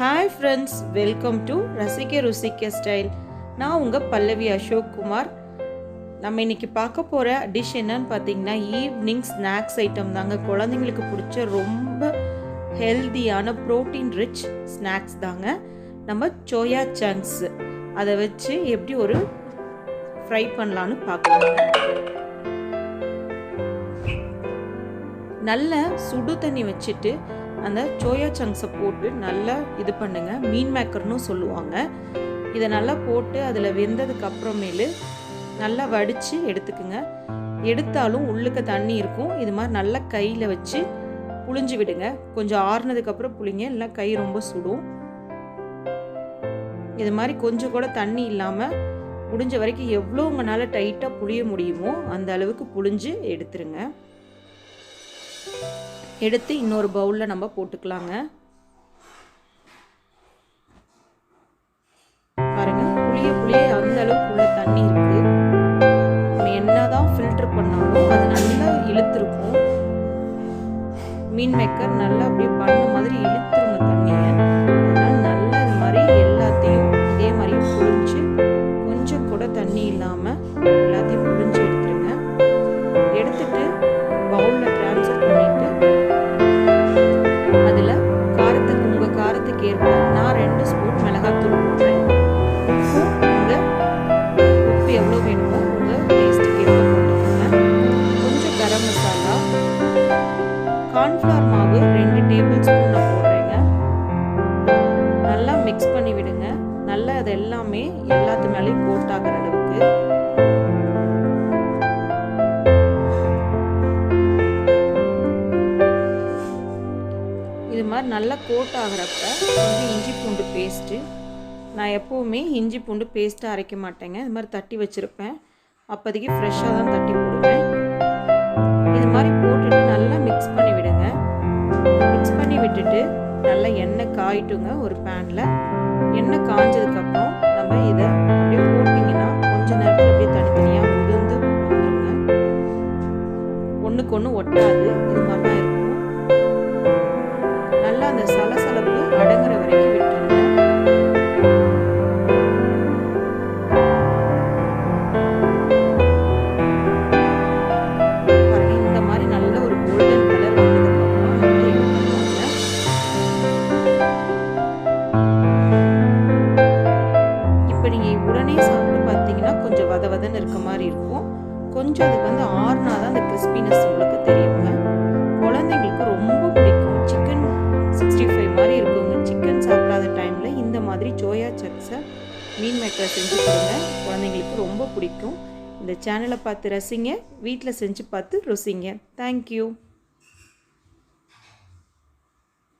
Hi friends, welcome to Rasikka Rusikka style. நான் உங்க பல்லவி அசோக் குமார். நம்ம இன்னைக்கு பார்க்க போற டிஷ் என்னன்னு பாத்தீங்கன்னா ஈவினிங் ஸ்நாக்ஸ் ஐட்டம் தாங்க. குழந்தைகளுக்கு பிடிச்ச ரொம்ப ஹெல்தியான புரோட்டீன் ரிச் ஸ்நாக்ஸ் தாங்க. நம்ம சோயா சங்க்ஸ் அதை வச்சு எப்படி ஒரு ஃப்ரை பண்ணலாம்னு பார்க்கலாம். நல்ல சுடு தண்ணி வச்சுட்டு அந்த சோயா சங்க்ஸை போட்டு நல்லா இது பண்ணுங்க. மீன் மேக்கர்னு சொல்லுவாங்க. இதை நல்லா போட்டு அதில் வெந்ததுக்கு அப்புறமேலு நல்லா வடித்து எடுத்துக்குங்க. எடுத்தாலும் உள்ளுக்க தண்ணி இருக்கும். இது மாதிரி நல்லா கையில் வச்சு புழிஞ்சு விடுங்க. கொஞ்சம் ஆறுனதுக்கப்புறம் புளிங்க, இல்லை கை ரொம்ப சுடும். இது மாதிரி கொஞ்சம் கூட தண்ணி இல்லாமல் முடிஞ்ச வரைக்கும் எவ்வளோ உங்களால் டைட்டாக புளிய முடியுமோ அந்த அளவுக்கு புழிஞ்சு எடுத்துருங்க. எடுத்து இன்னொரு பவுலில் நம்ம போட்டுக்கலாங்க. பாருங்க, புளிய புளிய அந்த அளவுக்கு உள்ள தண்ணி இருக்கு. நம்ம என்னதான் ஃபில்டர் பண்ணாலும் அது நல்லா இழுத்துருக்கும். மீன் மேக்கர் நல்லா அப்படியே பண்ண மாதிரி இழுத்துருங்க தண்ணியை. அதனால நல்லா இது மாதிரி எல்லாத்தையும் இதே மாதிரி புழிஞ்சு கொஞ்சம் கூட தண்ணி இல்லாமல் எல்லாத்தையும் புழிஞ்சு எடுத்துருங்க. எடுத்துட்டு பவுலில் ட்ரான்ஸ்ஃபர் பண்ணிட்டு அதில் காரத்துக்கு உங்கள் காரத்துக்கு ஏற்ப நான் 2 ஸ்பூன் மிளகாத்தூள் போடுறேன். உப்பு எவ்வளோ வேணுமோ உங்கள் டேஸ்ட்டுக்கு ஏற்ப போட்டுக்கோங்க. கொஞ்சம் கரம் மசாலா, கார்ன்ஃப்ளவர் மாவு 2 டேபிள் ஸ்பூன் நான் போடுறேங்க. நல்லா மிக்ஸ் பண்ணி விடுங்க. நல்லா அது எல்லாமே எல்லாத்து மேலேயும் கோட் ஆகிற அளவுக்கு. இது மாதிரி நல்லா கோட் ஆகிறப்ப கொஞ்சம் இஞ்சி பூண்டு பேஸ்ட்டு, நான் எப்போவுமே இஞ்சி பூண்டு பேஸ்ட்டு அரைக்க மாட்டேங்க. இது மாதிரி தட்டி வச்சுருப்பேன். அப்போதைக்கு ஃப்ரெஷ்ஷாக தான் தட்டி போடுவேன். இது மாதிரி போட்டுட்டு நல்லா மிக்ஸ் பண்ணி விடுங்க. மிக்ஸ் பண்ணி விட்டுட்டு நல்லா எண்ணெய் காயிட்டுங்க. ஒரு பேனில் எண்ணெய் காஞ்சதுக்கப்புறம் நம்ம இதை அப்படியே போட்டிங்கன்னா கொஞ்சம் நேரத்தில் அப்படியே தனித்தனியாக உதிர்ந்து வந்துடுங்க. ஒன்றுக்கு ஒன்று ஒட்டாது. இது மாதிரி தான் இருக்கும். நல்லா அந்த சலசலப்பு அடங்குற வரைக்கும் விட்டுருங்க. பாருங்க, இந்த மாதிரி நல்ல ஒரு கோல்டன் கலர் வந்ததுக்கப்புறம் நம்ம எடுத்துக்கோங்க. இப்போ நீங்கள் உடனே சாப்பிட்டு பார்த்தீங்கன்னா கொஞ்சம் வதன்னு இருக்க மாதிரி இருக்கும். கொஞ்சம் அதுக்கு வந்து ஆறுனா தான் அந்த கிறிஸ்பினஸ் உங்களுக்கு தெரியுங்க. குழந்தைங்களுக்கு ரொம்ப பிடிக்கும். சிக்கன் 65 மாதிரி இருக்குங்க. சிக்கன் சாப்பிடாத டைமில் இந்த மாதிரி சோயா சங்க்ஸை மீன் மேக்கரை செஞ்சு கொடுங்க. குழந்தைங்களுக்கு ரொம்ப பிடிக்கும். இந்த சேனலை பார்த்து ரசிங்க, வீட்டில் செஞ்சு பார்த்து ருசிங்க. தேங்க்யூ.